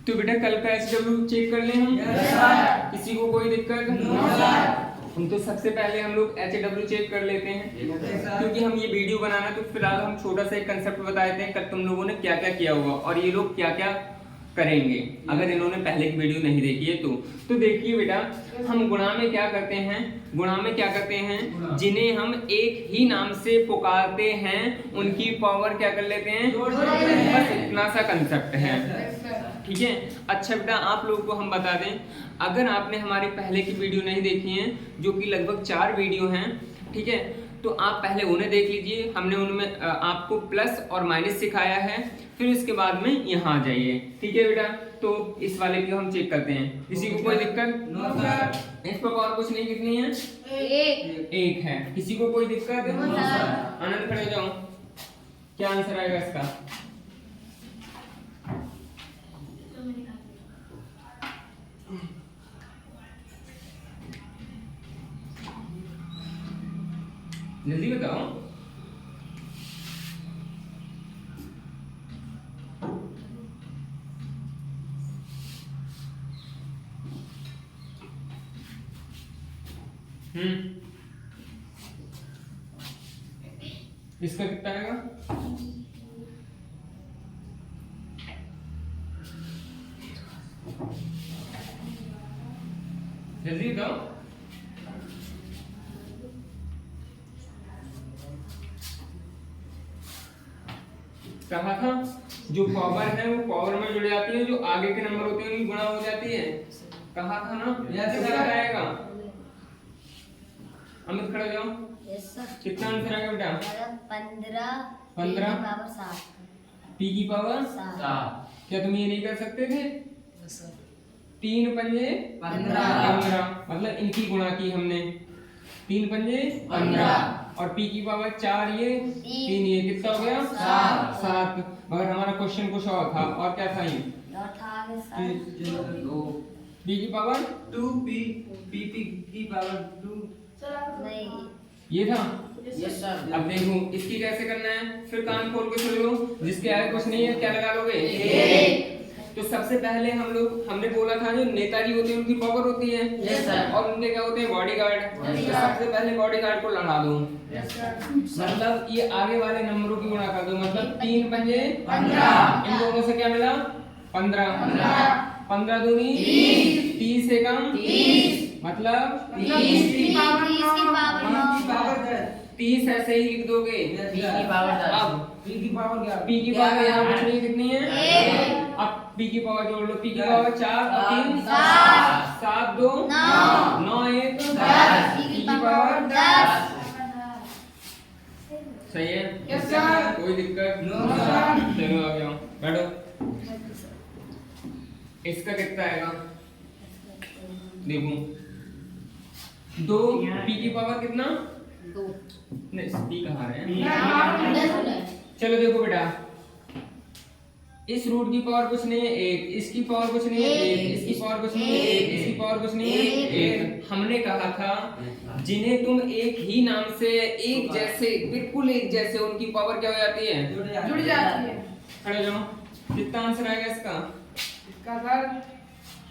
तो बेटा कल का SW चेक कर लें हम। किसी को कोई दिक्कत? हम तो सबसे पहले हम लोग HW चेक कर लेते हैं, क्योंकि हम ये वीडियो बनाना तो फिलहाल हम छोटा सा एक कंसेप्ट बता देते हैं, कल तुम लोगों ने क्या क्या किया होगा और ये लोग क्या क्या करेंगे अगर इन्होंने पहले की वीडियो नहीं देखी है तो देखिए बेटा, हम गुणा में क्या करते हैं, जिन्हें हम एक ही नाम से पुकारते हैं उनकी पावर क्या कर लेते हैं, बस इतना सा कंसेप्ट है, ठीक है। अच्छा बेटा, आप लोगों को हम बता दें, अगर आपने हमारे पहले की वीडियो नहीं देखी है, जो कि लगभग 4 वीडियो हैं, ठीक है, तो आप पहले उन्हें देख लीजिए। हमने उनमें आपको प्लस और माइनस सिखाया है, फिर इसके बाद में यहाँ आ जाइए, ठीक है बेटा। तो इस वाले की हम चेक करते हैं, किसी को कोई दिक्कत? No sir. इस पर और कुछ नहीं, कितनी है? एक है। किसी को कोई दिक्कत? No sir. आनंद खड़े हो जाओ, क्या आंसर आएगा इसका? जल्दी बताओ। इसका कितना आएगा? जल्दी बताओ। कहा था जो पावर है वो पावर में जुड़ जाती है, जो आगे के नंबर होते हैं उनकी गुणा हो जाती है, कहा था ना। कितना आएगा? अमित खड़े जाओ। Yes sir. कितना आंसर आएगा बेटा? 15 पी की पावर 7। क्या तुम ये नहीं कर सकते थे? Yes sir. 3 पंजे 15, मतलब इनकी गुणा की हमने, 3 पंजे 15 और पी की पावर 4, ये 3, ये कितना हो गया? 7। मगर हमारा क्वेश्चन कुछ और था, और क्या था? ये पी की पावर 2, पी की पावर 2 नहीं, ये था। Yes sir. अब देखो इसकी कैसे करना है, फिर कान खोल के सुन लो, जिसके आगे कुछ नहीं है क्या लगा लोगे? तो सबसे पहले हमने बोला था जो नेताजी होते हैं उनकी पावर होती है। Yes sir. और उनके क्या होते हैं? बॉडीगार्ड। तो सबसे पहले बॉडीगार्ड को लड़ा दो। Yes sir. मतलब ये आगे वाले नंबरों की गुणा कर दो, मतलब 3 पंजे 15, इन दोनों से क्या मिला? 15 15 दूनी 30 से कम 30, मतलब 30 की पावर 30 ऐसे ही लिख दोगे। पी की पावर 10। अब पी की पावर यहाँ बचनी कितनी है? अब पी की पावर जोड़ लो, पी की पावर 4 और 3 7 2 9 1 10, पी की पावर 10। सही है? Yes sir. कोई दिक्कत? No sir. चलो आ जाओ, बैठो। इसका कितना आएगा? देखो 2 पी की पावर कितना? 2 नहीं, पी कहाँ है? चलो देखो बेटा, इस रूट की पावर कुछ नहीं है 1, इसकी पावर कुछ नहीं है 1, इसकी पावर कुछ नहीं है 1, इसकी पावर कुछ नहीं है 1। हमने कहा था जिन्हें तुम एक ही नाम से एक जैसे, बिल्कुल एक जैसे, उनकी पावर क्या हो जाती है? जुड़ जाती है। खड़े जाओ, कितना आंसर आएगा इसका? इसका सर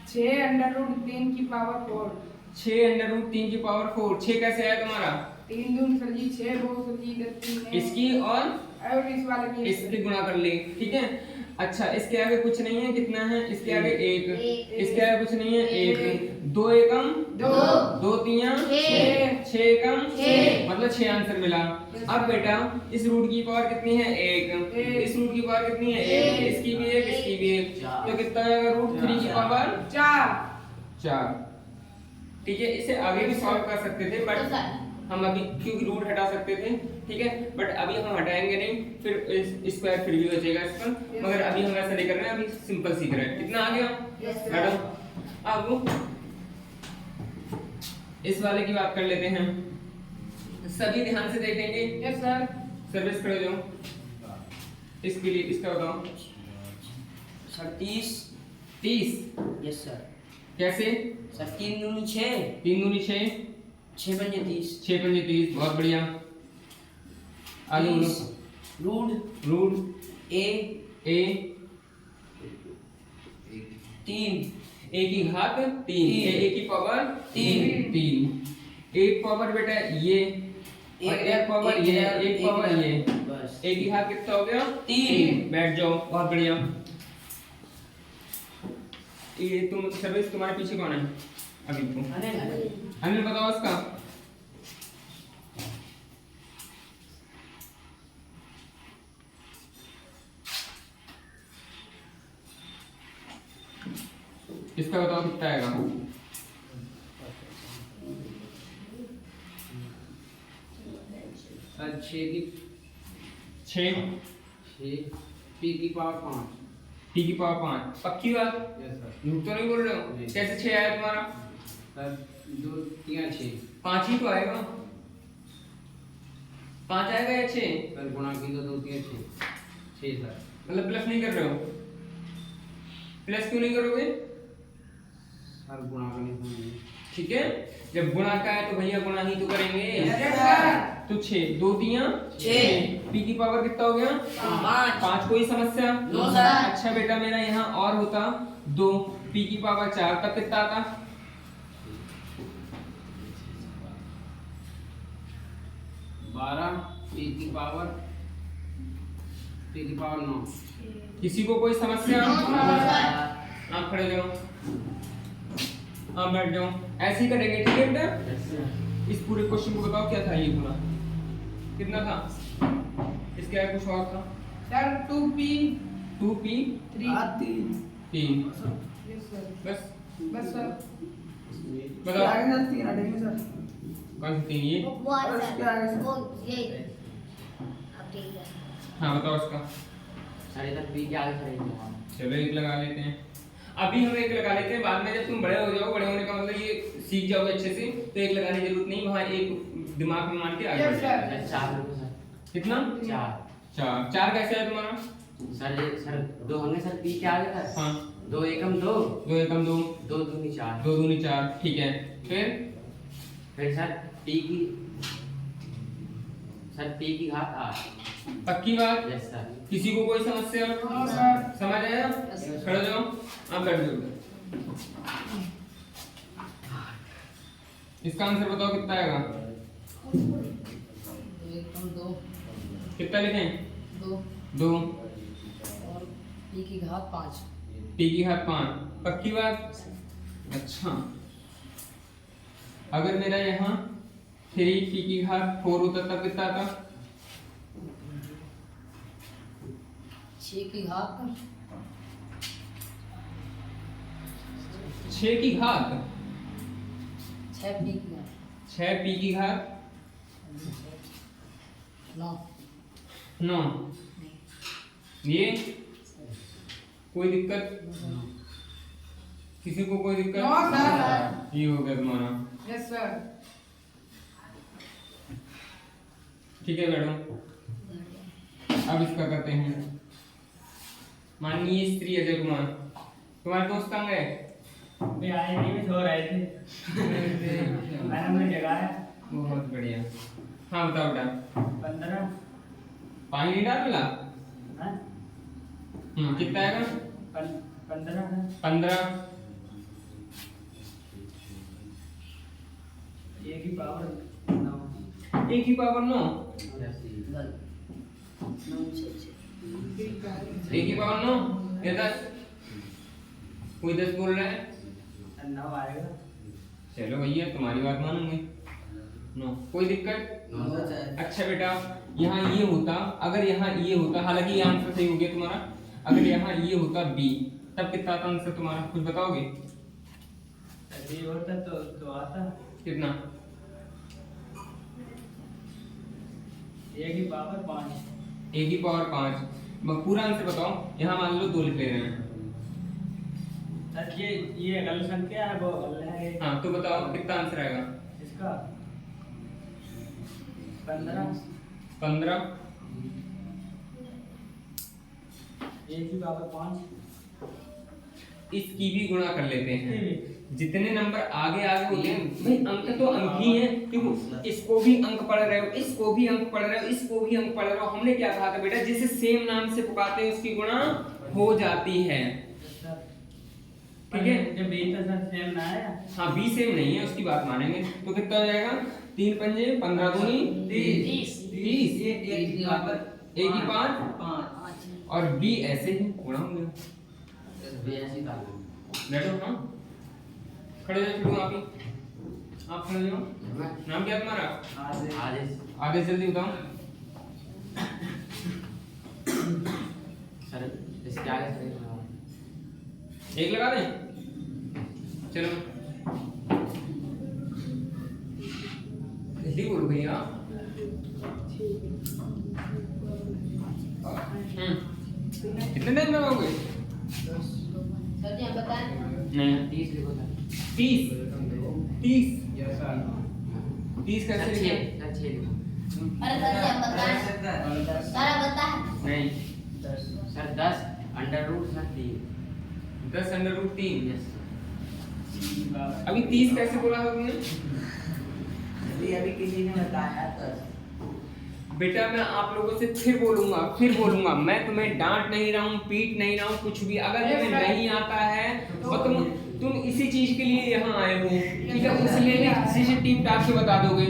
6√3 की पावर 4। 6√3 की पावर 4। 6 कैसे आया तुम्हारा? 3 दूनी सर जी 6, 2 सर जी 3 है। इसकी और इस वाले की इसकी गुणा कर ली, ठीक है। अच्छा, इसके आगे कुछ नहीं है, कितना है? इसके आगे 1, इसके आगे कुछ नहीं है 1, 2 एकम 2, 2 तिया 6 एकम 6, मतलब 6 आंसर मिला। अब बेटा इस रूट की पावर कितनी है? 1, इस रूट की पावर कितनी है? 1, इसकी भी 1, इसकी भी 1, तो कितना आएगा? √3 की पावर 4। ठीक है, इसे आगे भी सॉल्व कर सकते थे, बट हम अभी क्योंकि रूट हटा सकते थे, ठीक है, बट अभी हम हटाएंगे नहीं, फिर स्क्वायर फिर भी बचेगा इस पर, मगर अभी हम ऐसा नहीं कर रहे हैं, अभी सिंपल सीख रहे हैं। कितना आ गया मैडम? अब इस वाले की बात कर लेते हैं, सभी ध्यान से देखेंगे। Yes sir. सर्विस खड़े जाओ, इसके लिए इसका बताओ सर 30। Yes sir. कैसे? सर 3 दूनी 6, 3 दूनी 6, 6 पंजे 30, 6 पंजे 30, बहुत बढ़िया। आगे रूट रूट ए ए 3 ए की घात 3, ए की पावर 3। एक पावर बेटा ये और एक पावर ये, एक पावर ये, बस ए की घात कितना हो गया 3। बैठ जाओ, बहुत बढ़िया। ये तुम सर्विस, तुम्हारे पीछे कौन है अभी? तुम अनिल बताओ इसका। इसका बताओ कितना आएगा? सर 6 की 6 पी की पावर 5। टी की पावर 5, पक्की बात? Yes sir. झूठ तो नहीं बोल रहे हो? नहीं। कैसे 6 आया तुम्हारा? सर 2 3 6। 5 ही तो आएगा। 5 आएगा या 6? सर गुणा की तो 2 3 6 6 सर। मतलब प्लस नहीं कर रहे हो? प्लस क्यों नहीं करोगे? सर गुणा करने से ठीक है, जब गुणा का है तो भैया गुणा ही तो करेंगे। Yes sir. तो 6, 2 तियां 6, पी की पावर कितना हो गया? 5। कोई समस्या? No sir. अच्छा बेटा मेरा यहाँ और होता 2, पी की पावर 4, तब कितना आता? 12 पी की पावर 9। किसी को कोई समस्या? No sir. आप खड़े जाओ, आप बैठ जाओ, ऐसे ही करेंगे ठीक है बेटा? इस पूरे क्वेश्चन को बताओ क्या था ये पूरा, कितना था? इसके आगे कुछ और था? Sir 2p 2p 3। 3, yes sir. बस बस सर। बताओ आगे सर 3 हटेंगे सर। कौन सी 3? ये? और इसके आगे सर। हाँ बताओ इसका। सारे तक पी के आगे खड़े हैं। चलो एक लगा लेते हैं, अभी हम एक लगा लेते हैं, बाद में जब तुम बड़े हो जाओ, बड़े होने का मतलब ये सीख जाओगे अच्छे से, तो एक लगाने की जरूरत नहीं, वहाँ एक दिमाग में मान के आगे यस बढ़ जाओ। सर। 4 लोग सर। कितना? 4 4 कैसे है तुम्हारा? सर 2 होंगे सर पी के आगे सर। हाँ 2 एकम 2 2 एकम 2, 2 दूनी 4। 2 दूनी 4, ठीक है। फिर सर पी की घात 8। पक्की बात? Yes sir. किसी को कोई समस्या? No sir. समझ आया? खड़े जाओ, आप बैठ जाओ। इसका आंसर बताओ कितना आएगा? एकम 2 कितना लिखें? 2 2, और पी की घात 5। टी की घात 5, पक्की बात? अच्छा, अगर मेरा यहाँ 3 टी की घात 4 होता तब कितना आता? 6 की घात 6 की घात 6 पी की घात 6 पी की घात 9। 9। ये कोई दिक्कत? किसी को कोई दिक्कत? No sir. ये हो गया तुम्हारा, यस सर। ठीक है मैडम। अब इसका करते हैं। माननीय श्री अजय कुमार, तुम्हारे दोस्त कहाँ गए? मैं आए नहीं, मैं सो रहे थे। मैंने मुझे जगाया। बहुत बढ़िया। हाँ बताओ बेटा। 15। पानी नहीं डाल मिला? हाँ? कितना आएगा? 15 है। 15। एक ही पावर 9। एक ही पावर 9, गल 9 6 एक ही पावर 9 या 10? कोई 10 बोल रहा है? 9 आएगा। चलो भैया तुम्हारी बात मानूंगे। 9, कोई दिक्कत? अच्छा बेटा, यहाँ ये होता, अगर यहाँ ये होता, हालांकि ये आंसर सही हो गया तुम्हारा, अगर यहाँ ये होता बी, तब कितना आता आंसर तुम्हारा, कुछ बताओगे? ये होता तो आता कितना? एक ही पावर 5। एक ही पावर 5। पूरा आंसर बताओ, यहाँ मान लो 2 लिख ले रहे हैं। सर ये गलत संख्या है, वो गलत है। हाँ तो बताओ कितना आंसर आएगा? इसका 15। 15। एक ही पावर 5। इसकी भी गुणा कर लेते हैं। जितने नंबर आगे आगे होते हैं भाई, अंक तो अंक ही हैं, क्योंकि इसको भी अंक पढ़ रहे हो, इसको भी अंक पढ़ रहे हो, इसको भी अंक पढ़ रहे हो। हमने क्या कहा था बेटा, जिसे सेम नाम से पुकारते हैं उसकी गुणा हो जाती है। ठीक है। जब बी तो सर सेम ना आया। हाँ बी सेम नहीं है, उसकी बात मानेंगे। तो कितना हो जाएगा? 3 पंजे 15 दूनी 30। एक की पावर एक ही 5 5 और बी ऐसे ही गुणा हो गया। बयासी का बैठो। हाँ खड़े हो जाओ, छोटू आप ही, आप खड़े हो जाओ। नाम क्या है तुम्हारा? आदेश आगे जल्दी बताओ। सर इसके आगे सर एक लगा दें, चलो जल्दी बोलो भैया। कितने दिन लगाओगे? सर जी आप बताएं। नहीं 30 लिखो सर 30 30 यस सर 30 कैसे सर लिखे? 6 सर 6 लिखो अरे सर जी आप बताएं। सर आप बताएं। नहीं sir 10 under root sir 3 10 under root 3। Yes अभी 30 कैसे बोला था तुमने? अभी किसी ने बताया तो बेटा मैं आप लोगों से फिर बोलूंगा, मैं तुम्हें डांट नहीं रहा हूँ, पीट नहीं रहा हूँ, कुछ भी। अगर तुम्हें नहीं आता है और तुम इसी चीज के लिए यहाँ आए हो, ठीक है, उसलिए भी किसी से टीप टाप के बता दोगे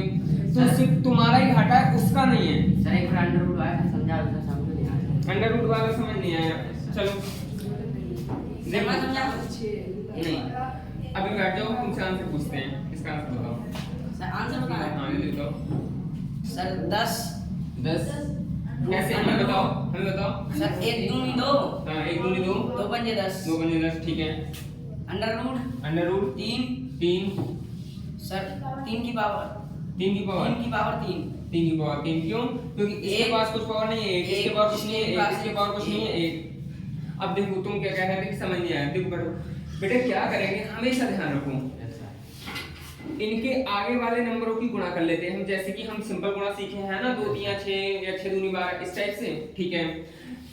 तो सिर्फ तुम्हारा ही घाटा है, उसका नहीं है। सर एक बार अंडर रूट आया था, समझा उसका समझ नहीं आया। अंडर रूट वाला समझ नहीं आया। चलो नहीं, अभी बैठ जाओ, तुमसे आंसर पूछते हैं। इसका आंसर बताओ। सर आंसर बताएं। हाँ जल्दी बताओ। सर 10 कैसे? हमें बताओ। सर 1 दूनी 2 हाँ 1 दूनी 2 2 पंजे 10 2 पंजे 10, ठीक है। अंडर रूट 3 सर 3 की पावर 3 की पावर 3 की पावर 3 3 की पावर 3 क्यों? क्योंकि इसके एक- पास कुछ पावर नहीं है, एक इसके पास कुछ नहीं है, एक इसके पास कुछ नहीं है, एक। एक। अब देखो तुम क्या कह रहे थे कि समझ नहीं आया। देखो बेटा क्या करेंगे, हमेशा ध्यान रखो, यस सर इनके आगे वाले नंबरों की गुणा कर लेते हैं हम। जैसे कि हम सिंपल गुणा सीखे हैं ना, 2 3 6 या 6 दूनी 12, इस टाइप से, ठीक है।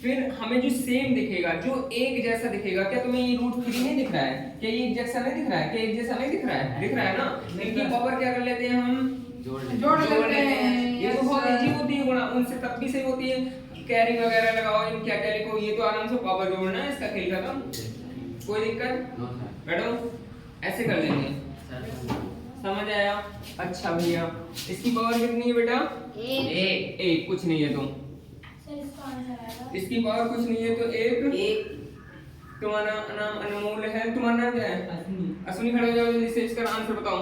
फिर हमें जो सेम दिखेगा, जो एक जैसा दिखेगा, क्या तुम्हें ये रूट 3 नहीं दिख रहा है? क्या ये एक जैसा नहीं दिख रहा है? क्या एक जैसा नहीं दिख रहा है? दिख रहा है ना? इनकी पावर क्या कर लेते हैं हम? जोड़ जोड़ लेते हैं। ये तो बहुत इजी होती है गुणा, उनसे तब भी सही होती है। कैरी वगैरह लगाओ, इन क्या क्या लिखो, ये तो आराम से पावर जोड़ना है, इसका खेल खत्म, कोई दिक्कत? नो सर बैठो, ऐसे कर लेंगे। सर समझ आया? अच्छा भैया, इसकी पावर कितनी है बेटा? एक कुछ नहीं है तो इसकी पावर कुछ नहीं है तो एक। तुम्हारा नाम अनमोल है, तुम्हारा नाम क्या है? अश्विनी। खड़े हो जाओ जल्दी से, इसका आंसर बताओ।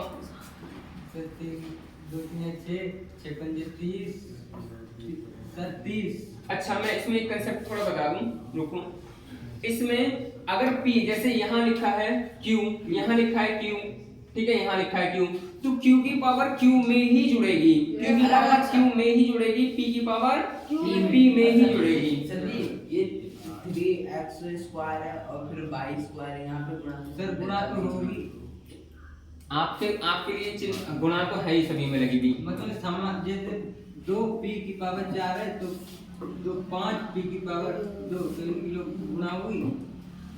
2 3 6 6 पंजे 30 अच्छा मैं इसमें एक कंसेप्ट थोड़ा बता दूं, रुको। इसमें अगर P जैसे यहाँ लिखा है Q, यहाँ लिखा है Q, ठीक है, यहाँ लिखा है Q, तो Q की पावर Q में ही जुड़ेगी, Q की पावर Q में ही जुड़ेगी, P की पावर P में ही जुड़ेगी। सर जी ये 3x स्क्वायर है और फिर y स्क्वायर है, यहाँ पे गुणा सर गुणा तो होगी, आपके लिए गुणा तो है ही, सभी में लगी हुई। मतलब समान। जैसे 2p की पावर 4 है तो 5p की पावर 2, तो इनकी लोग गुणा हुई।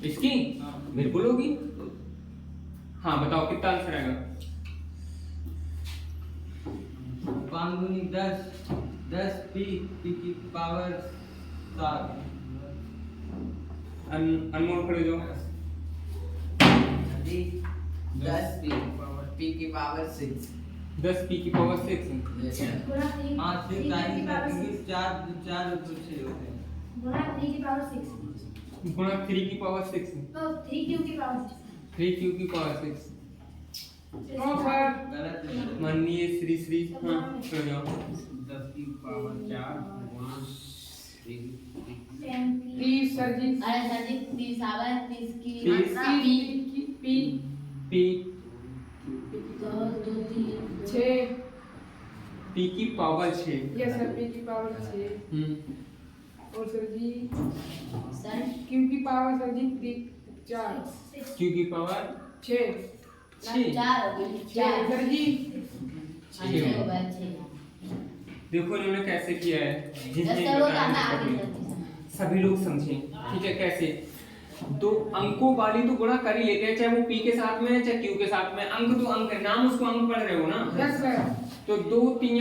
इसकी हाँ। बिल्कुल होगी। हाँ बताओ कितना आंसर आएगा? 5 दूनी 10 10p की पावर 7। अनमोल खड़े हो जाओ। जी 10 p की पावर 6 10p की पावर 6। हाँ 6 आएगी क्योंकि 4 तो 6 होते हैं। गुणा 3 की पावर 6। 3q की पावर 6। गलत है। माननीय श्री हाँ खड़े हो जाओ। 10 की पावर 4 गुणा 30 सर जी अरे सर जी 30 आवा है, 30 की 30 p तो 2 3 6 p की पावर 6। ये सर p की पावर 6 और सर जी सर q की पावर सर जी 4 q की पावर 6 6। 4 हो गई 4 सर जी 6 हो गए 6। देखो इन्होंने कैसे किया है, जिसने सर वो बताया करना है आगे सभी। सभी लोग समझें, ठीक है। कैसे? 2 अंकों वाली तो गुणा कर ही लेते हैं, चाहे वो p के साथ में है चाहे q के साथ में। अंक तो अंक है, नाम उसको अंक पढ़ रहे हो ना। यस सर तो 2 3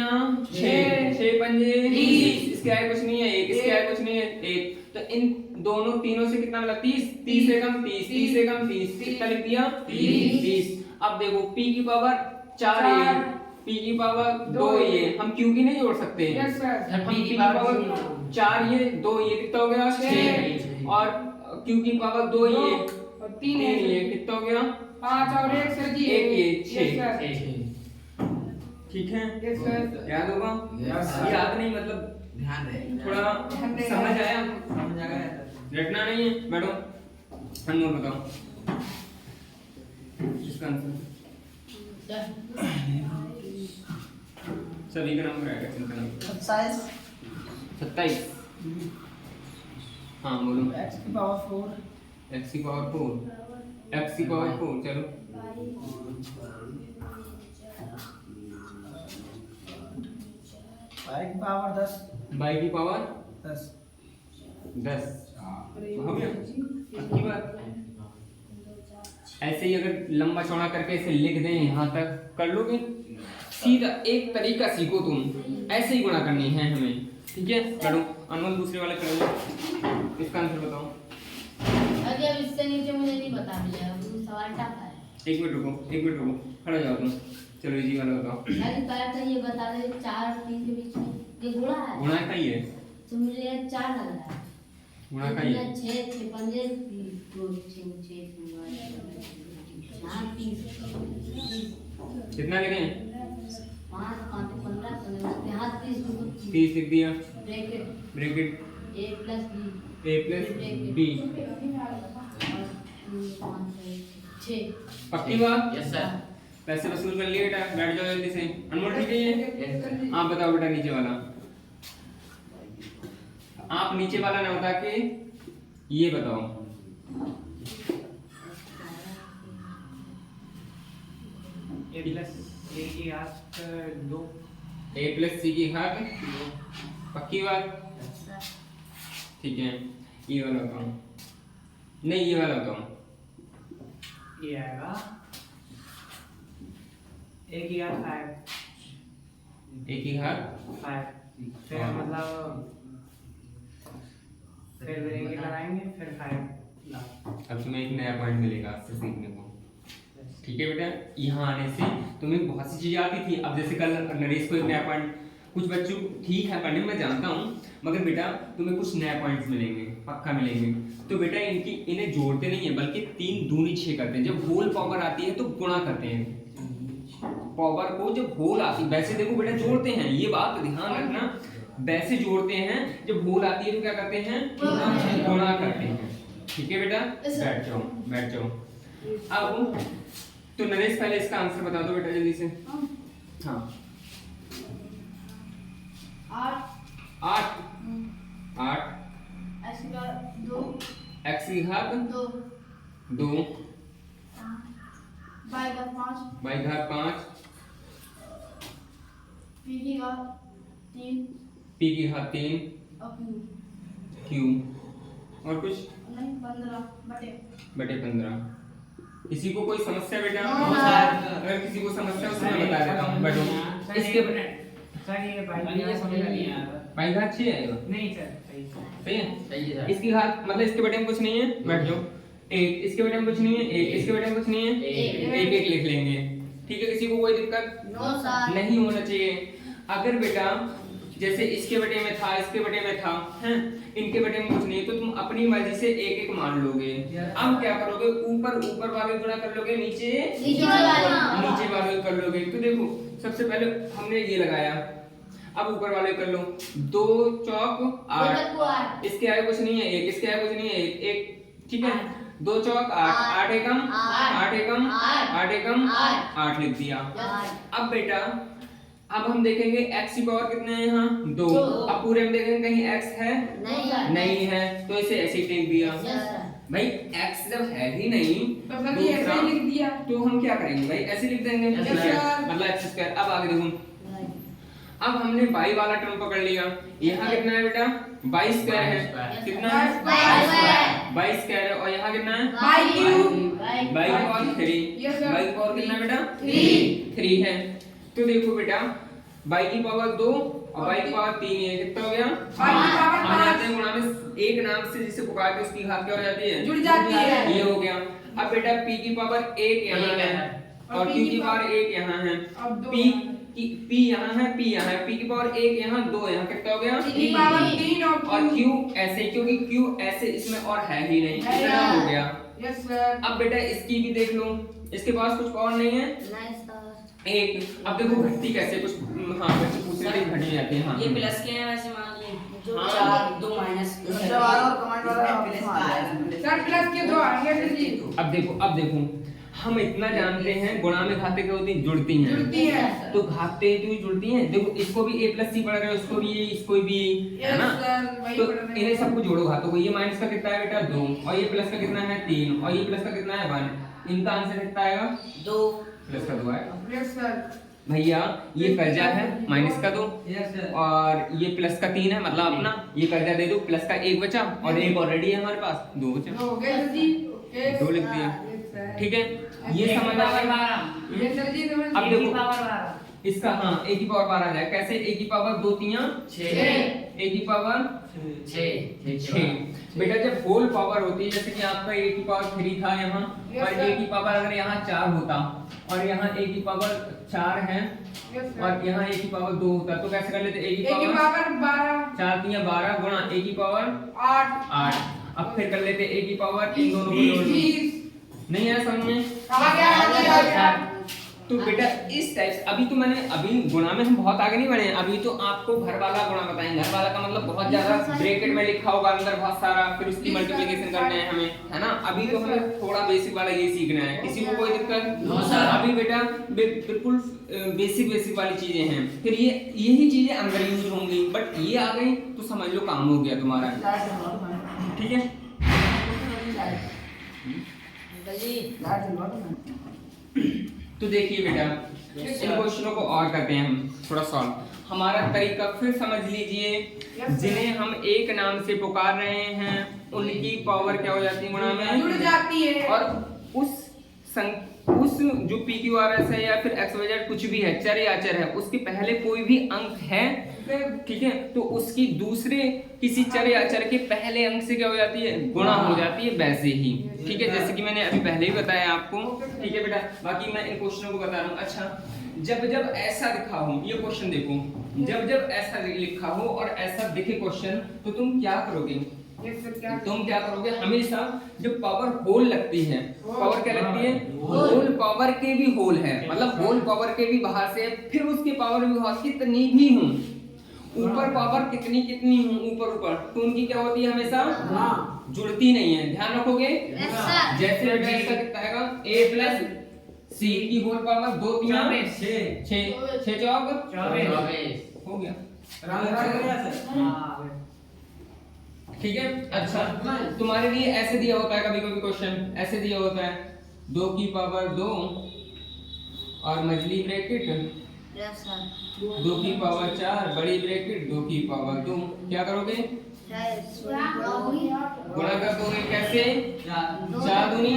6 6 पंजे 30, इसके आगे कुछ नहीं है, एक इसके आगे कुछ नहीं है, एक। तो इन दोनों तीनों से कितना मिला 30, 30 से कम 30, 30 से कम 30, कितना लिख दिया 30। अब देखो p की पावर 4 ये, p की पावर 2 ये, हम q की नहीं जोड़ सकते। Yes sir. हम p की पावर 4 ये 2 ये कितना हो गया 6, और q की पावर 2 ये और 3 ये कितना हो गया 5 और 1 सर जी। एक ये यस 6। सर। ठीक है, यस सर। याद होगा? Yes, sir. याद नहीं मतलब ध्यान रहे। थोड़ा समझ आया, समझ आ गया रटना नहीं है। बैठो, अनमोल बताओ इसका आंसर। सभी का नंबर आएगा, चिंता नहीं। 27। हाँ बोलो। x की पावर 4, x की पावर 4, x की पावर 4, चलो y की पावर 10, y की पावर 10। 10 हो गया। पक्की बात। ऐसे ही अगर लंबा चौड़ा करके इसे लिख दें यहाँ तक कर लोगे। सीधा एक तरीका सीखो तुम, ऐसे ही गुणा करनी है हमें, ठीक है? करो अनमोल, दूसरे वाले कर लो, इसका आंसर बताओ। अरे अब इससे नीचे मुझे नहीं बता मिलेगा, वो सवाल टफ है। एक मिनट रुको, एक मिनट रुको, खड़ा जाओ तुम। चलो इजी वाला बताओ। अरे पहले तो ये बता दे 4 और 3 के बीच में ये गुणा है, गुणा का ही है, तो मुझे ये 4 लग रहा है। गुणा का ही है। 6 6 पंजे 2 6 6 4 30 कितना लिखे? 5 5 15 15 यहाँ 30 30 लिख दिया, bracket bracket a plus b। और 6। पक्की बात? Yes sir. पैसे वसूल कर लिए बेटा, बैठ जाओ जल्दी से। अनमोल ठीक है ये? आप बताओ बेटा नीचे वाला। आप नीचे वाला ना बता के ये बताओ। a प्लस a की घात 2, a प्लस c की घात 2। पक्की बात? ठीक है, ये वाला बताओ। नहीं, ये वाला बताओ। ये आएगा a की घात 5, a की घात 5। फिर मतलब फिर ब्रैकेट लगाएंगे, फिर 5। अब तुम्हें एक नया पॉइंट मिलेगा इससे सीखने को। ठीक है बेटा, यहाँ आने से तुम्हें बहुत सी चीजें आती थी। अब जैसे कल नरेश को एक नया पॉइंट, कुछ बच्चों ठीक है पढ़ने में मैं जानता हूँ, मगर बेटा तुम्हें कुछ नए पॉइंट्स मिलेंगे, पक्का मिलेंगे। तो बेटा इन्हें जोड़ते नहीं है, बल्कि 3 दूनी 6 करते हैं। जब होल पावर आती है तो गुणा करते हैं पावर को। जब होल आती है, वैसे देखो बेटा जोड़ते हैं, ये बात ध्यान रखना, वैसे जोड़ते हैं। जब होल आती है तो क्या करते हैं? गुणा करते हैं। ठीक है बेटा, बैठ जाओ, बैठ जाओ। अब तो नरेश पहले इसका आंसर बता दो बेटा जल्दी से। हाँ 8 x की घात 2 x की घात 2 y घात 5 y घात 5 p की घात 3 p की घात 3 और q और कुछ नहीं 15 बटे 15। किसी को कोई समस्या बेटा? अगर किसी को समस्या उससे मैं बता देता हूँ। बैठो, इसके सर ये भाई समझ नहीं आ रहा। y घात 6 आएगा। नहीं सर, सही सही है? सही है सर। इसकी घात मतलब इसके बेटे में कुछ नहीं है, बैठ जाओ। 1 इसके बेटे में कुछ नहीं है, 1 इसके बेटे में कुछ नहीं है, एक। 1 लिख लेंगे। ठीक है, किसी को कोई दिक्कत नो सर नहीं होना चाहिए। अगर बेटा जैसे इसके बेटे में था, इसके बेटे में था, हैं, इनके बेटे में कुछ नहीं, तो तुम अपनी मर्जी से एक एक मान लोगे। अब क्या करोगे? ऊपर वाले गुणा कर लोगे, नीचे वाले कर लोगे। तो देखो सबसे पहले हमने ये लगाया, अब ऊपर वाले कर लो। 2 चौक 8, इसके आगे कुछ नहीं है, 1 इसके आगे कुछ नहीं है, 1 ठीक है। 2 चौक 8, 8 एकम 8 एकम 8 एकम 8 लिख दिया। अब बेटा अब हम देखेंगे x की पावर कितने हैं यहाँ 2। अब पूरे में देखेंगे कहीं x है नहीं है, तो इसे ऐसे ही लिख दिया। भाई x जब है ही नहीं तो सर ये ऐसे ही लिख दिया। तो हम क्या करेंगे भाई? ऐसे लिख देंगे मतलब x स्क्वायर। अब आगे देखो, अब हमने y वाला टर्म पकड़ लिया। यहाँ कितना है बेटा? y स्क्वायर है। कितना है? y स्क्वायर है। और यहाँ कितना है? y cube. y power 3। Yes, sir. y power कितना बेटा? 3 है। तो देखो बेटा y की पावर 2 और y की पावर 3 है, कितना हो गया? y की पावर हम जानते 5 हैं गुणा में एक नाम से जिसे पुकारते हैं उसकी घात क्या हो जाती है? जुड़ जाती है। ये हो गया। अब बेटा p की पावर 1 यहाँ है और q की पावर 1 यहाँ है। अब दो p यहाँ है, p यहाँ है, p की पावर 1 यहाँ, 2 यहाँ, कितना हो गया? p की पावर 3 और q ऐसे, क्योंकि q ऐसे इसमें और है ही नहीं, कितना हो गया? Yes sir. अब बेटा इसकी भी देख लो, इसके पास कुछ पावर नहीं है, नहीं सर। एक। अब देखो घटती कैसे, कुछ हाँ बच्चे पूछ रहे थे घटी जाती है। हाँ ये प्लस के हैं वैसे मान लिए। हाँ। 4 2 माइनस सर प्लस के 2 आएंगे सर जी। अब देखो हम इतना जानते हैं गुणा में घाते क्या होती हैं? जुड़ती हैं। जुड़ती है। तो घाते तो जुड़ती हैं। देखो इसको भी a + c पढ़ रहे हो, इसको भी a, इसको भी a, है ना? तो इन्हें सबको जोड़ो घातों को। ये माइनस का कितना है बेटा? 2, और ये प्लस का कितना है? 3, और ये प्लस का कितना है? 1। इनका आंसर कितना आएगा? 2 प्लस का 2 आएगा। Yes sir. भैया ये कर्जा है माइनस का 2 यस सर। और ये प्लस का 3 है, मतलब अपना ये कर्जा दे दो, प्लस का 1 बचा और 1 ऑलरेडी है हमारे पास, 2 बचा, हो गए सर जी। ओके 2 लिख दिया। ठीक है, ये समझ आ गया। ये सर जी समझ। अब देखो इसका हाँ a की पावर 12 आ जाए कैसे? a की पावर 2 3 6 a की पावर 6। बेटा जब होल पावर होती है, जैसे कि आपका a की पावर 3 था यहाँ, और a की पावर अगर यहाँ 4 होता और यहाँ a की पावर 4 है और यहाँ a की पावर 2 होता, तो कैसे कर लेते? a की पावर 12 4 3 12 गुणा a की पावर 8। अब फिर कर लेते a की पावर, इन दोनों को जोड़ लो। नहीं है समझ में? आ गया। तो बेटा इस टाइप से अभी तो मैंने अभी गुणा में हम बहुत आगे नहीं बढ़े हैं, अभी तो आपको घर वाला गुणा बताएंगे। घर वाला का मतलब बहुत ज्यादा ब्रैकेट में लिखा होगा अंदर बहुत सारा, फिर उसकी मल्टीप्लिकेशन करना है हमें, है ना? अभी तो हमें थोड़ा बेसिक वाला ये सीखना है। किसी को कोई दिक्कत? No sir. अभी बेटा बिल्कुल बेसिक वाली चीजें हैं, फिर ये यही चीजें अंदर यूज होंगी, बट ये आ गई तो समझ लो काम हो गया तुम्हारा। ठीक है, तो देखिए बेटा इन क्वेश्चनों को और करते हैं हम थोड़ा सॉल्व। हमारा तरीका फिर समझ लीजिए, जिन्हें हम एक नाम से पुकार रहे हैं उनकी पावर क्या हो जाती है? गुणा में जुड़ जाती है। और उस जो PQRS है या फिर XYZ कुछ भी है, चर या अचर है, उसके पहले कोई भी अंक है, ठीक है, तो उसकी दूसरे किसी चर या अचर के पहले अंक से क्या हो जाती है? गुणा हो जाती है, वैसे ही। ठीक है, जैसे कि मैंने अभी पहले ही बताया आपको। ठीक है बेटा, बाकी मैं इन क्वेश्चनों को बता रहा हूँ। अच्छा, जब ऐसा लिखा हो, ये क्वेश्चन देखो, जब ऐसा लिखा हो और ऐसा दिखे क्वेश्चन, तो तुम क्या करोगे? तुम क्या करोगे? हमेशा जब पावर होल लगती है, पावर क्या लगती है? होल पावर के भी होल है, मतलब होल पावर के भी बाहर से, फिर उसके पावर भी बाहर, कितनी भी हूँ, ऊपर पावर कितनी हूँ ऊपर, तो उनकी क्या होती है? हमेशा जुड़ती नहीं है। ध्यान रखोगे? जैसे इसका कितना आएगा? a + c की होल पावर 2 3 6 6 24 हो गया। ठीक है। अच्छा, तुम्हारे लिए ऐसे दिया होता है कभी कभी क्वेश्चन, ऐसे दिया होता है 2 की पावर 2 और मझली ब्रैकेट 2 की पावर 4 बड़ी ब्रैकेट 2 की पावर 2। क्या करोगे? गुणा कर दोगे कैसे? 4 दूनी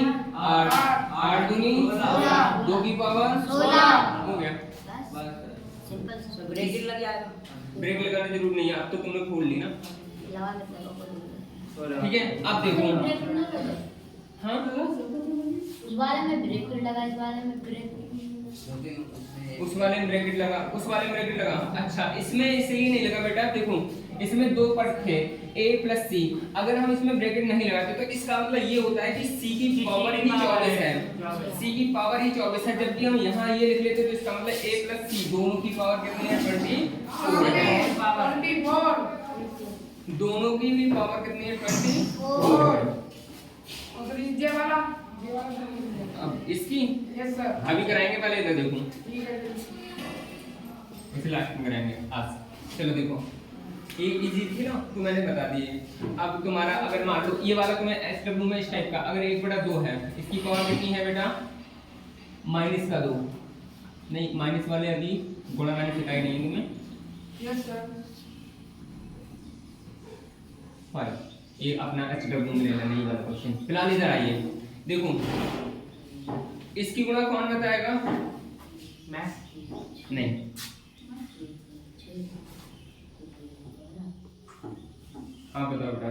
8 8 दूनी 2 की पावर 16 हो गया। ब्रेक लग जाएगा। ब्रेक लगाने की जरूरत नहीं है, अब तो तुमने खोल ली ना। ठीक है, अब देखो। हाँ, उस वाले में ब्रेक लगा, इस वाले में ब्रेक, उस वाले में ब्रैकेट लगा, उस वाले में ब्रैकेट लगा। अच्छा, इसमें इसलिए नहीं लगा बेटा, देखो इसमें 2 पद थे a + c, अगर हम इसमें ब्रैकेट नहीं लगाते तो इसका मतलब ये होता है कि c की पावर ही 24 है, c की पावर ही 24 है। जबकि हम यहाँ ये लिख लेते तो इसका मतलब a + c दोनों की पावर कितनी है? 24। दोनों की भी पावर कितनी है? 24। और ये वाला अब इसकी यस सर। अभी कराएंगे, पहले इधर देखो, ठीक है। इसे लास्ट में कराएंगे आज। चलो देखो, एक इजी थी ना, तो मैंने बता दिए। अब तुम्हारा अगर मान लो ये वाला तुम्हें SW में इस टाइप का, अगर 1/2 है, इसकी पावर कितनी है बेटा? -2। नहीं, माइनस वाले अभी गुणा मैंने सिखाई नहीं तुम्हें। Yes sir. 5 ये अपना HW में ले लेना, ये वाला क्वेश्चन। फिलहाल इधर आइए, देखो इसकी गुणा कौन बताएगा? नहीं, हाँ बताओ बेटा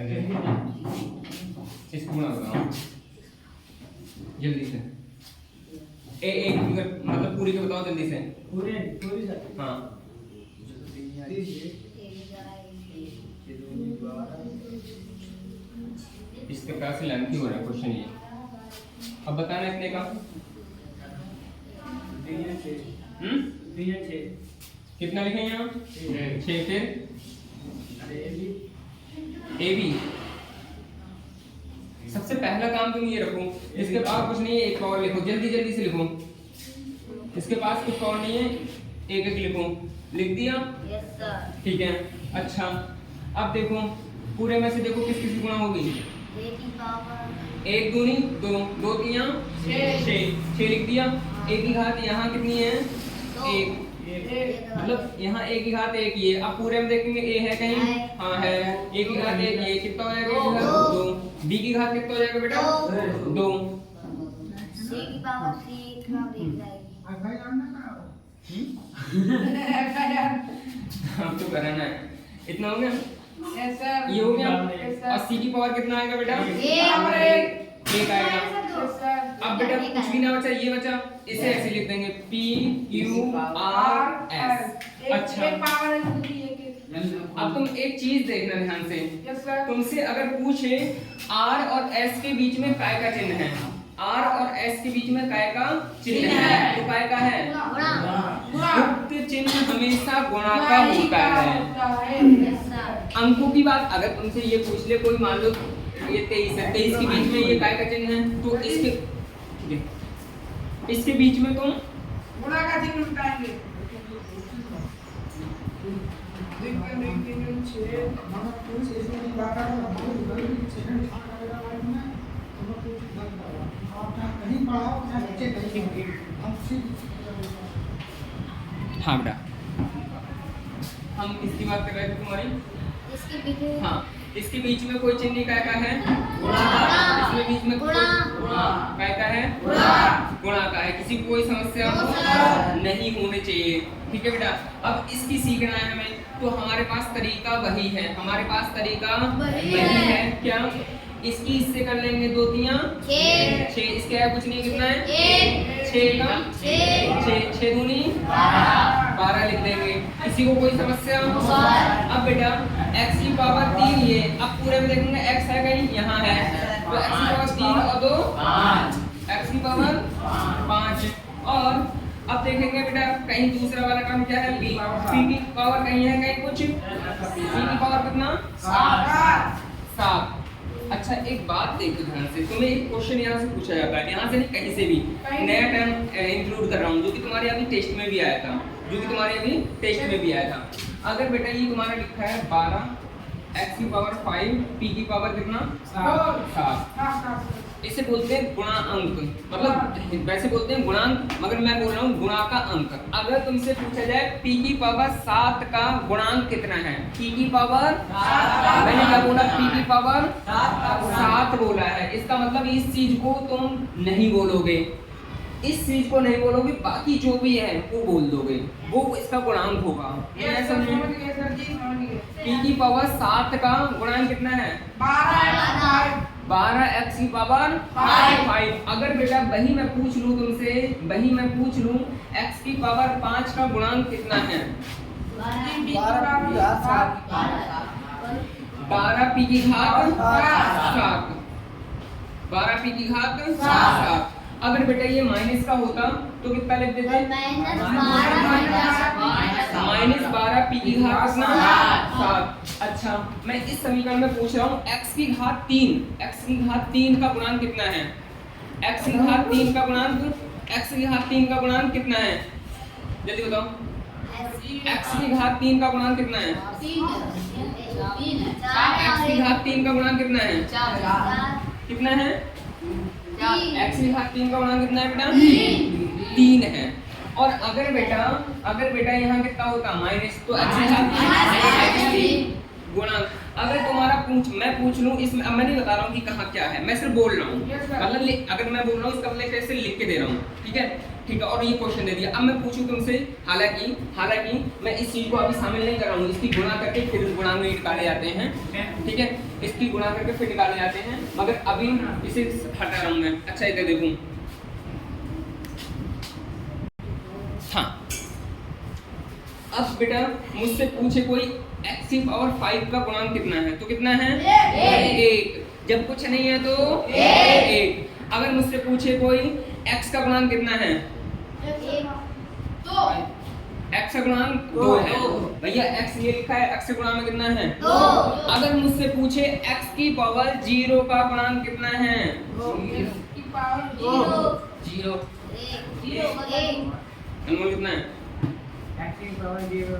अजय, इसको गुणा बताओ जल्दी से। एक मतलब पूरी के बताओ जल्दी से। पूरी सर। हाँ इसके प्रकार से लेंथी हो रहा है क्वेश्चन ये। अब बताना इतने का। 6 कितना लिखें यहाँ? 6 फिर ए बी। सबसे पहला काम तुम ये रखो, इसके पास कुछ नहीं है, एक पावर लिखो, जल्दी जल्दी से लिखो। इसके पास कुछ पावर नहीं है, एक एक लिखो। लिख दिया? Yes sir. ठीक है। अच्छा अब देखो पूरे में से देखो किस किस की गुणा होगी। एक दूनी दो, दो तिया 6 लिख दिया। एक की घात यहाँ कितनी है? एक। मतलब यहाँ एक की घात एक ये। अब पूरे में देखेंगे ए है कहीं? हाँ है। एक की घात एक ये कितना हो जाएगा? 2। बी की घात कितना हो जाएगा बेटा? 2। अब तो कराना है। इतना हो गया? Yes sir. ये हो गया। Yes sir. और सी की पावर कितना आएगा बेटा? एक आएगा। Yes sir. अब बेटा कुछ भी ना बचा, ये बचा, इसे ऐसे लिख देंगे P Q R S। अच्छा एक पावर है दूसरी एक। अब तुम एक चीज देखना ध्यान से। Yes sir. तुमसे अगर पूछे R और S के बीच में काय का चिन्ह है, R और S के बीच में काय का चिन्ह है, तो काय का है? गुप्त चिन्ह हमेशा गुणा का होता है। अंकों की बात अगर तुमसे ये पूछ ले कोई, मान लो ये 23 है, 23 के बीच में ये काय का चिन्ह है, तो इसके बीच में तुम गुणा का चिन्ह उठाएंगे। हाँ बेटा हम किसकी बात कर रहे थे तुम्हारी? हाँ इसके बीच में कोई चिन्ह काय का है? इसके बीच में काय का है? गुणा का है। किसी को कोई समस्या नहीं होनी चाहिए। ठीक है बेटा। अब इसकी सीखना है हमें, तो हमारे पास तरीका वही है, हमारे पास तरीका वही है। क्या? इसकी इससे कर लेंगे 2 तिया 6। इसके है कुछ नहीं, कितना है? 6 का 6 दूनी 12 लिख देंगे। किसी को कोई समस्या? अब बेटा x की पावर 3 ये। अब पूरे में देखेंगे x है कहीं? यहाँ है, तो x की पावर 3 और 2 5। x की पावर 5। और अब देखेंगे बेटा कहीं दूसरा वाला काम क्या है? p की पावर कहीं है कहीं कुछ? p की पावर कितना? 7। अच्छा एक बात देखो ध्यान से, तुम्हें एक क्वेश्चन यहाँ से पूछा जाता है, यहाँ से नहीं कहीं से भी, नया टर्म इंक्लूड कर रहा हूँ जो कि तुम्हारे अभी टेस्ट में भी आया था, अगर बेटा ये तुम्हारा लिखा है 12 x की पावर 5 p की पावर कितना? 7। इसे बोलते हैं गुणांक, मतलब वैसे बोलते हैं गुणांक, मगर मैं बोल रहा हूँ गुणा का अंक। अगर तुमसे पूछा जाए p की पावर 7 का गुणांक कितना है? p की पावर मैंने क्या बोला? p की पावर 7 बोला है। इसका मतलब इस चीज को तुम नहीं बोलोगे, इस चीज को नहीं बोलोगे, बाकी जो भी है वो बोल दोगे, वो इसका गुणांक होगा। p की पावर 7 का गुणांक कितना है? 12 x की पावर 5। अगर बेटा वही मैं पूछ लूं तुमसे, x की पावर 5 का गुणांक कितना है? 12 p की घात 7। 12 p की घात 7। अगर बेटा ये माइनस का होता तो कितना लिख देते? -12 p की घात कितना? 7। अच्छा मैं इस समीकरण में पूछ रहा हूँ x की घात 3 का गुणांक कितना है? x की घात 3 का गुणांक कितना है? जल्दी बताओ। x की घात 3 का गुणांक कितना है? x की घात 3 का गुणांक कितना है? कितना है? x की घात 3 का गुणांक कितना है बेटा? 3 है। और अगर बेटा यहाँ कितना होता? माइनस, तो x की घात 3 गुणांक। अगर तुम्हारा मैं पूछ लूं इसमें, अब मैं नहीं बता रहा हूँ कि कहाँ क्या है, मैं सिर्फ बोल रहा हूँ, मतलब अगर मैं बोल रहा हूँ इसका मतलब कैसे लिख के दे रहा हूँ, ठीक है। और ये क्वेश्चन दे दिया, अब मैं पूछूं तुमसे, हालांकि मैं इस चीज को अभी शामिल नहीं कर रहा हूँ, इसकी गुणा करके फिर गुणांक में निकाले जाते हैं, ठीक है, इसकी गुणा करके फिर निकाले जाते हैं, मगर अभी इसे हटा रहा हूँ मैं। अच्छा इधर देखूं, हाँ, अब बेटा मुझसे पूछे कोई x की पावर 5 का गुणांक कितना है, तो कितना है 1। जब कुछ नहीं है तो 1। अगर मुझसे पूछे कोई x का गुणांक कितना है, x का गुणांक 2 है भैया, x ये लिखा है, x का गुणांक कितना है 2। अगर मुझसे पूछे x की पावर 0 का गुणांक कितना है, 0। अनमोल कितना है, x की पावर 0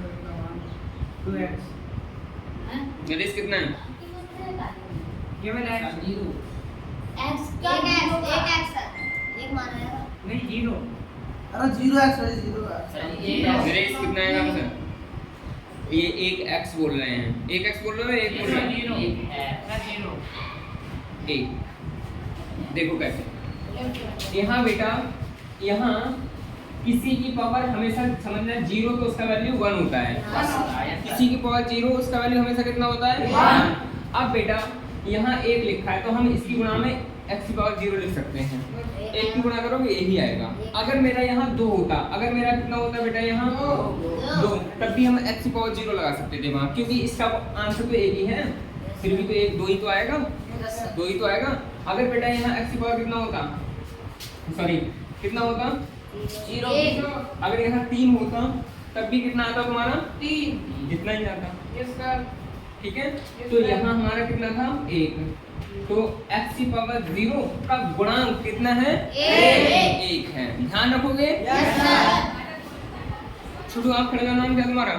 2x नरेश कितना है, केवल x x का एक माना है नहीं 0। अरे 0x है 0x। नरेश कितना है आंसर, ये एक x बोल रहे हैं, एक x बोल रहे हैं, एक बोल रहे हैं 0। एक। देखो कैसे, यहाँ बेटा यहाँ किसी की पावर हमेशा समझना 0 तो उसका वैल्यू 1 होता है, किसी की पावर 0 उसका वैल्यू हमेशा कितना होता है 1। अब बेटा यहाँ 1 लिखा है तो हम इसकी गुणा में x की पावर 0 लिख सकते हैं, 1 की गुणा करोगे यही आएगा। अगर मेरा यहाँ 2 होता, अगर मेरा कितना होता बेटा यहाँ 2, तब भी हम x की पावर 0 लगा सकते थे वहाँ, क्योंकि इसका आंसर तो एक ही है, फिर भी तो 1 2 ही तो आएगा, 2 ही तो आएगा। अगर बेटा यहाँ x की पावर कितना होता, सॉरी कितना होता 0, अगर यहाँ 3 होता तब भी कितना आता तुम्हारा 3, जितना ही आता, ठीक है। तो यहाँ हमारा कितना था 1, तो x की पावर 0 का गुणांक कितना है 1 है, ध्यान रखोगे। छोटू आप खड़े का नाम क्या तुम्हारा,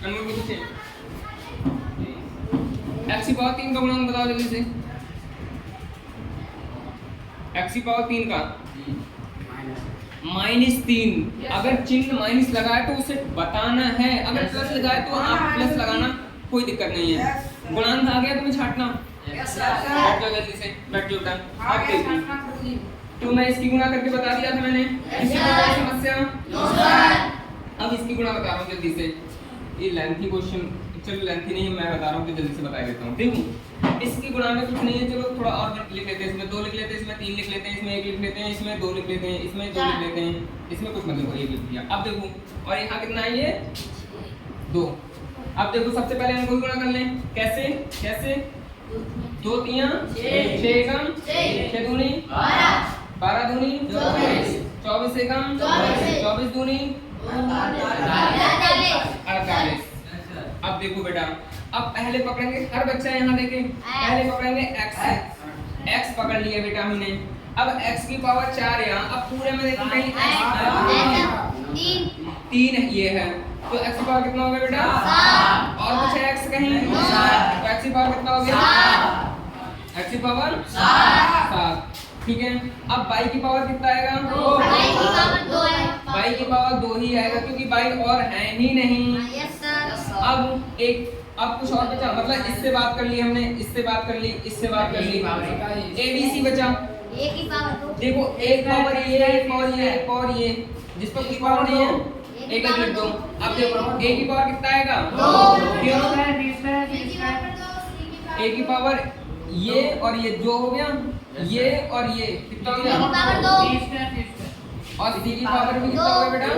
अनमोल के पीछे, x की पावर 3 का गुणांक बताओ जल्दी से, x की पावर 3 का -3। अगर चिन्ह माइनस लगा है तो उसे बताना है, अगर प्लस लगा है तो आप प्लस लगाना, कोई दिक्कत नहीं है। गुणांक आ गया तुम्हें छाटना, बैठ जाओ जल्दी से, बैठ जाओ बेटा। अब देखो तो मैं इसकी गुणा करके बता दिया था मैंने, इसकी कोई समस्या, अब इसकी गुणा बता रहा हूँ जल्दी से, ये लेंथी क्वेश्चन, चलो लेंथी नहीं मैं बता रहा हूँ तो जल्दी से बता देता हूँ। देखो इसकी गुणा में कुछ नहीं है, चलो थोड़ा और लिख लेते हैं, इसमें 2 लिख लेते हैं, इसमें 3 लिख लेते हैं, इसमें 1 लिख लेते हैं, इसमें 2 लिख लेते हैं, इसमें 2 लिख लेते हैं, इसमें कुछ मतलब 1 लिख दिया। अब देखो और यहाँ कितना है ये 2। अब देखो सबसे पहले हम कोई गुणा कर लें, कैसे कैसे 2 3 6 एकम 6 दूनी 12 दूनी 24 एकम 24 दूनी 48। अब देखो बेटा, अब पहले पकड़ेंगे, हर बच्चा यहाँ देखे, पहले पकड़ेंगे x पकड़ लिया बेटा हमने। अब x की पावर 4 यहाँ, अब पूरे में देखो कहीं x 3 ये है, तो x की पावर कितना हो गया बेटा 7, और कुछ है x कहीं, तो x की पावर कितना हो गया, x की पावर 7, ठीक है। अब y की पावर कितना आएगा, y की पावर 2 ही आएगा, क्योंकि y और है ही नहीं। अब कुछ और बचा, मतलब इससे बात कर ली हमने, इससे बात कर ली, इससे बात कर ली, ABC बचा। देखो एक पावर ये, एक पावर ये, एक पावर ये, जिस पर की पावर नहीं है एक लिख दो। अब देखो a की पावर कितना आएगा 2, क्यों a की पावर ये और ये 2 हो गया, ये और ये कितना हो गया, और c की पावर भी कितना हो गया बेटा।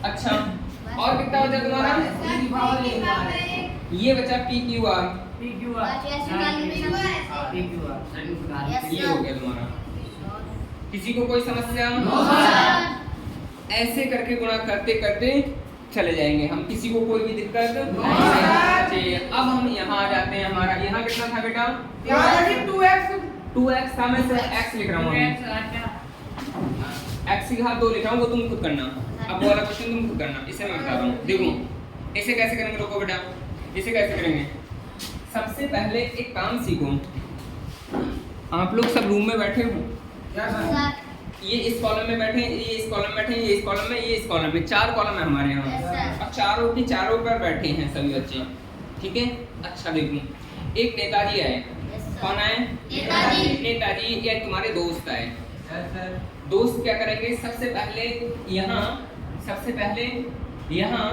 अच्छा और कितना बचा तुम्हारा, ये बचा PQR, ये हो गया तुम्हारा। किसी को कोई समस्या, ऐसे करके गुणा करते करते चले जाएंगे हम, किसी को कोई भी दिक्कत नहीं चाहिए। अब हम यहाँ आ जाते हैं, हमारा यहाँ कितना था बेटा 2x था, मैं सिर्फ x लिख रहा हूँ, x की घात 2 लिख रहा हूँ, वो तुम खुद करना। अब वो वाला क्वेश्चन तुम खुद करना, इसे मैं बता रहा हूँ। देखो इसे कैसे करेंगे, रोको बेटा, इसे कैसे करेंगे। सबसे पहले एक काम सीखो, आप लोग सब रूम में बैठे हो, ये इस कॉलम में बैठे, ये इस कॉलम में बैठे, ये इस कॉलम में, ये इस कॉलम में, 4 कॉलम है हमारे यहाँ। अब चारों की चारों पर बैठे हैं सभी बच्चे, ठीक है। अच्छा देखो, एक नेताजी आए। कौन आए? नेताजी। नेताजी ये तुम्हारे दोस्त आए। Yes sir. दोस्त क्या करेंगे, सबसे पहले यहाँ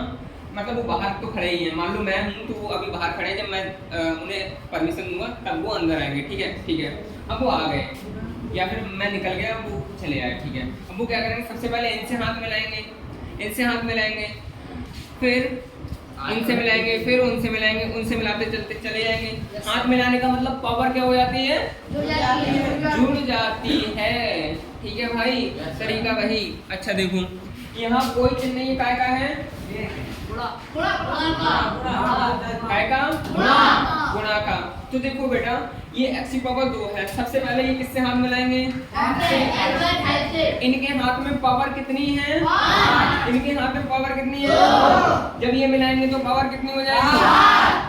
मतलब वो बाहर तो खड़े ही हैं, मान लो मैं हूँ तो वो अभी बाहर खड़े हैं, जब मैं उन्हें परमिशन दूंगा तब वो अंदर आएंगे। ठीक है, ठीक है। अब वो आ गए या फिर मैं निकल गया, वो चले आए। ठीक है, अब वो क्या करेंगे, सबसे पहले इनसे हाथ मिलाएंगे, फिर इनसे मिलाएंगे, फिर उनसे मिलाएंगे, उनसे मिलाते चलते चले जाएंगे। हाथ मिलाने का मतलब पावर क्या हो जाती है? जुड़ जाती है। ठीक है भाई, तरीका वही। अच्छा देखो, यहाँ कोई चिन्ह नहीं है, काय का है? काय का? गुणा का। तो देखो बेटा, ये x की पावर 2 है। सबसे पहले ये किससे हाथ मिलाएंगे? इनके हाथ में पावर कितनी है? इनके हाथ में पावर कितनी है? जब ये मिलाएंगे तो पावर कितनी हो जाएगी?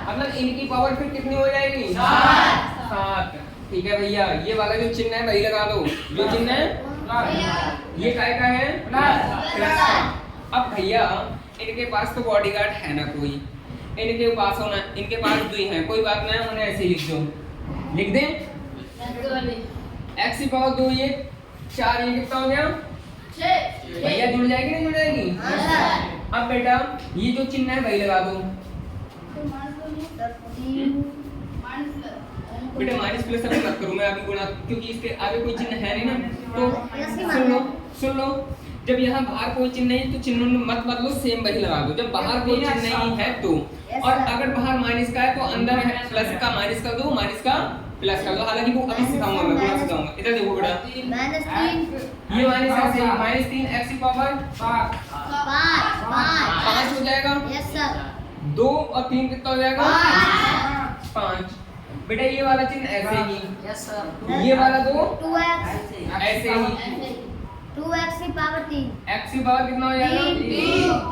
मतलब इनकी पावर फिर कितनी हो जाएगी? 7। ठीक है भैया, ये वाला जो चिन्ह है वही लगा दो। जो चिन्ह है ये काय का है? प्लस का। अब भैया इनके पास तो बॉडीगार्ड है ना कोई, इनके पास होना, इनके पास 2 हैं, कोई बात नहीं, उन्हें ऐसे ही लिख दो। लिख दें x की पावर 2, ये 4, ये कितना हो गया? 6। भैया जुड़ जाएगी नहीं जुड़ जाएगी? अब बेटा ये जो चिन्ह है वही लगा दो। बेटा माइनस प्लस अभी मत करो, मैं अभी गुणा, क्योंकि इसके आगे कोई चिन्ह है नहीं ना। तो सुन लो, जब यहाँ बाहर कोई चिन्ह नहीं तो चिन्ह मत बदलो, सेम वही लगा दो। जब बाहर कोई चिन्ह नहीं है तो, और अगर बाहर माइनस का है तो अंदर है प्लस का माइनस कर दो, माइनस का प्लस कर दो। हालांकि वो अभी सिखाऊंगा मैं, गुणा सिखाऊंगा। इधर देखो बेटा, ये माइनस ऐसे -3 x की पावर 5 हो जाएगा। 2 और 3 कितना हो जाएगा? 5। बेटा ये वाला चिन्ह ऐसे ही, ये वाला 2 ऐसे ही, 2x की पावर 3। x की पावर कितना हो जाएगा?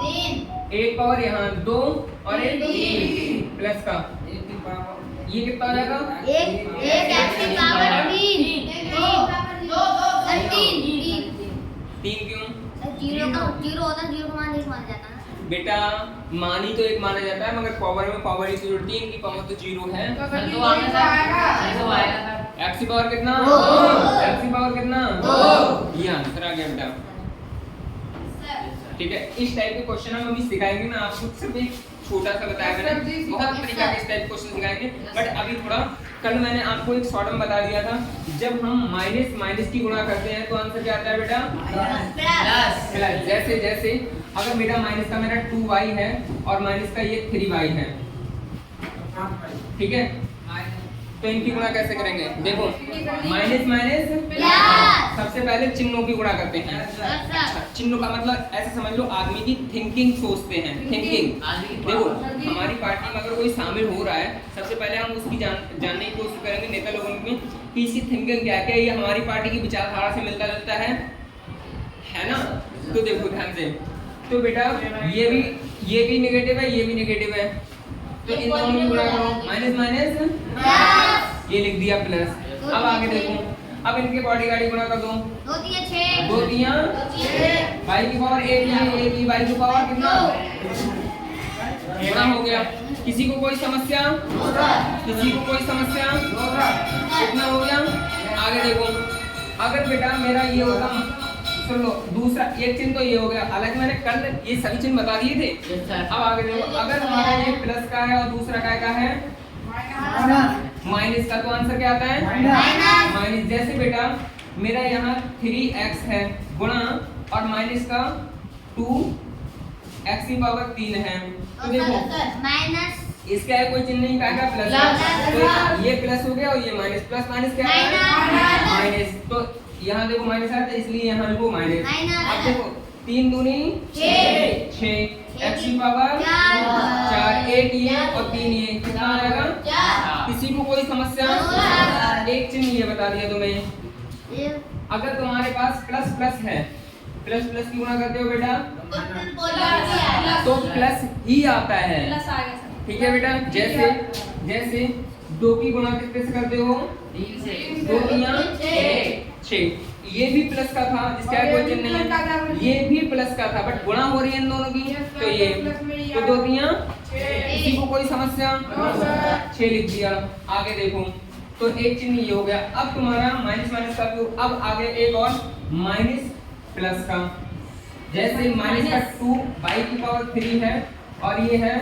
3। एक पावर यहाँ 2 और एक 3 प्लस का, ये कितना हो जाएगा? एक x की पावर 3। 3 क्यों? जीरो होता है, जीरो का मान 1 माना जाता है। बेटा मान ही तो 1 माना जाता है, मगर पावर में पावर ही तो जुड़ती है, इनकी पावर तो 0 है। x की पावर कितना? x की पावर कितना? 2। ये आंसर आ गया बेटा। ठीक है, इस टाइप के क्वेश्चन हम अभी सिखाएंगे ना आपको, सिर्फ एक छोटा सा बताया मैंने, बहुत तरीका के इस टाइप क्वेश्चन सिखाएंगे। बट अभी थोड़ा, कल मैंने आपको एक शॉर्ट में बता दिया था, जब हम माइनस की गुणा करते हैं तो आंसर क्या आता है बेटा? प्लस। जैसे अगर बेटा माइनस का मेरा 2y है और माइनस का ये 3y है, ठीक है, तो इनकी गुणा कैसे करेंगे? देखो, माइनस सबसे पहले चिन्हों की गुणा करते हैं। अच्छा, चिन्हों का मतलब ऐसे समझ लो, आदमी की थिंकिंग सोचते हैं, थिंकिंग। देखो, हमारी पार्टी में अगर कोई शामिल हो रहा है, सबसे पहले हम उसकी जानने की कोशिश करेंगे नेता लोगों में कि इसकी थिंकिंग क्या है, ये हमारी पार्टी की विचारधारा से मिलता जुलता है ना? तो देखो ध्यान से, तो बेटा ये भी नेगेटिव है, ये भी नेगेटिव है, तो इन दोनों की गुणा करो, माइनस ये लिख दिया प्लस। अब आगे देखो, अब इनके बॉडीगार्ड की गुणा कर दो, 2 3 6, 2 3 y की पावर 1 है, y की पावर कितना? गुणा हो गया। किसी को कोई समस्या? कितना हो गया? आगे देखो, अगर बेटा मेरा ये होगा, सुन लो, दूसरा एक चिन्ह तो ये हो गया, हालांकि मैंने कल ये सभी चिन्ह बता दिए थे। अब आगे देखो, अगर हमारा ये प्लस का है और दूसरा का है माइनस का, तो आंसर क्या आता है? माइनस। जैसे बेटा मेरा यहाँ 3x है गुणा और माइनस का 2x की पावर 3 है, तो देखो माइनस इसका है कोई चिन्ह नहीं, का प्लस, तो ये प्लस हो गया और ये माइनस, प्लस माइनस क्या है? माइनस। तो यहाँ देखो माइनस है तो इसलिए यहाँ लिखो माइनस। अब देखो 3 दूनी 6, x की पावर 4, 1 ये और 3 ये, कितना आ जाएगा? किसी को कोई समस्या? एक चिन्ह ये बता दिया तुम्हें। अगर तुम्हारे पास प्लस है, प्लस की गुणा करते हो बेटा तो प्लस ही आता है, ठीक है बेटा। जैसे 2 की गुणा किससे करते हो? 2 3 6, ये भी प्लस का था, जिसका कोई चिन्ह नहीं है, ये भी प्लस का था, बट गुणा हो रही है इन दोनों की, तो ये तो 2 तियां 6। किसी को कोई समस्या? 6 लिख दिया। आगे देखो, तो एक चिन्ह ये हो गया। अब तुम्हारा माइनस माइनस का भी, अब आगे एक और माइनस प्लस का, जैसे माइनस का 2 बाई की पावर 3 है और ये है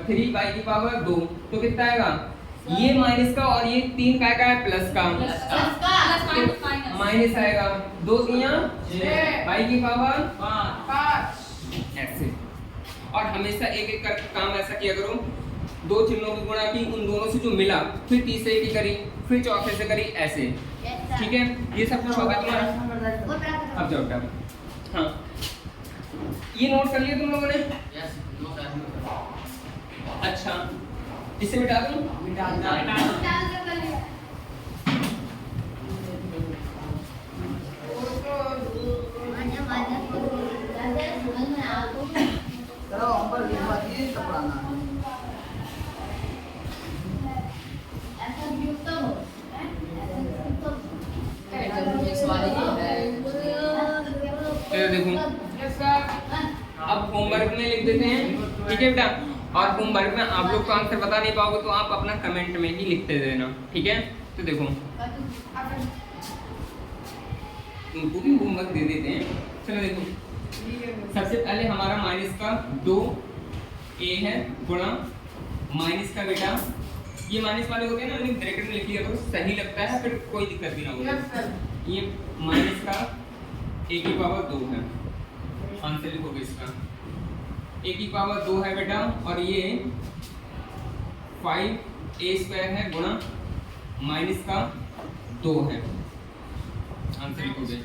3 बाई की पावर 2, तो कितना आएगा? ये माइनस का और ये 3 का है प्लस का, माइनस आएगा। 2 तियां 6 बाई की पावर 5 ऐसे। और हमेशा एक एक करके काम ऐसा किया करो, 2 चिन्हों की गुणा की, उन दोनों से जो मिला, फिर तीसरे की करी, फिर चौथे से करी, ऐसे। ठीक है, ये सब कुछ होगा तुम्हारा। अब जाओ बेटा। हाँ, ये नोट कर लिया तुम लोगों ने? अच्छा, इसे मिटा दूं? चलो हम पर लिखवा दिए तो पढ़ाना। चलो देखो, अब होमवर्क में लिख देते हैं, ठीक है बेटा। और होमवर्क में आप लोग तो आंसर बता नहीं पाओगे, तो आप अपना कमेंट में ही लिखते देना, ठीक है। तो देखो, उनको भी होमवर्क दे देते हैं। चलो देखो, सबसे पहले हमारा माइनस का 2a है गुणा माइनस का बेटा, ये माइनस वाले होते हैं ना, उन्हें ब्रैकेट में लिख लिया करो, सही लगता है, फिर कोई दिक्कत भी ना होगी। ये माइनस का a की पावर 2 है, आंसर लिखोगे इसका। a की पावर 2 है बेटा, और ये 5a² है गुणा माइनस का 2 है, आंसर लिखोगे।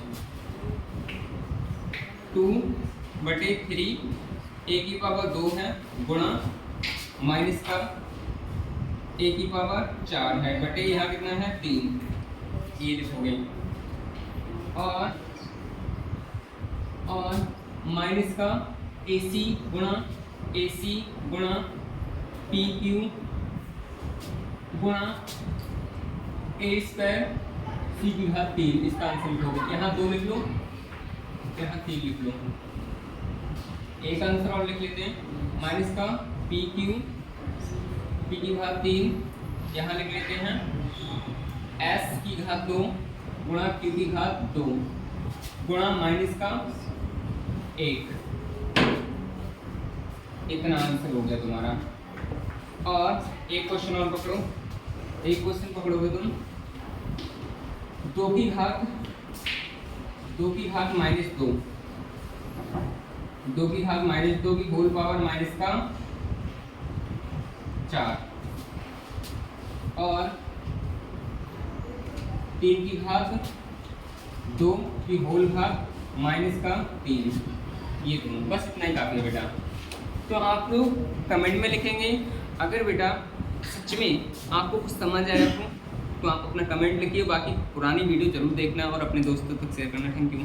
2/3 a की पावर 2 है गुणा माइनस का a की पावर 4 है, बटे यहाँ कितना है 3, ये लिखोगे। और माइनस का AC गुणा PQ गुणा a² c की घात 3, इसका आंसर लिखोगे। यहाँ 2 लिख लो, यहाँ 3 लिख लो। एक आंसर और लिख लेते हैं, माइनस का PQ p की घात 3, यहाँ लिख लेते हैं s की घात 2 गुणा q की घात 2 गुणा माइनस का 1। इतना आंसर हो गया तुम्हारा। और एक क्वेश्चन और पकड़ो, एक क्वेश्चन पकड़ोगे तुम, 2 की घात -2 2 की घात -2 की होल पावर माइनस का 4 और 3 की घात 2 की होल घात माइनस का 3, ये दोनों, बस इतना ही काफी है बेटा। तो आप लोग कमेंट में लिखेंगे, अगर बेटा सच में आपको कुछ समझ आया तो आप अपना कमेंट लिखिए, बाकी पुरानी वीडियो जरूर देखना और अपने दोस्तों तक शेयर करना। Thank you.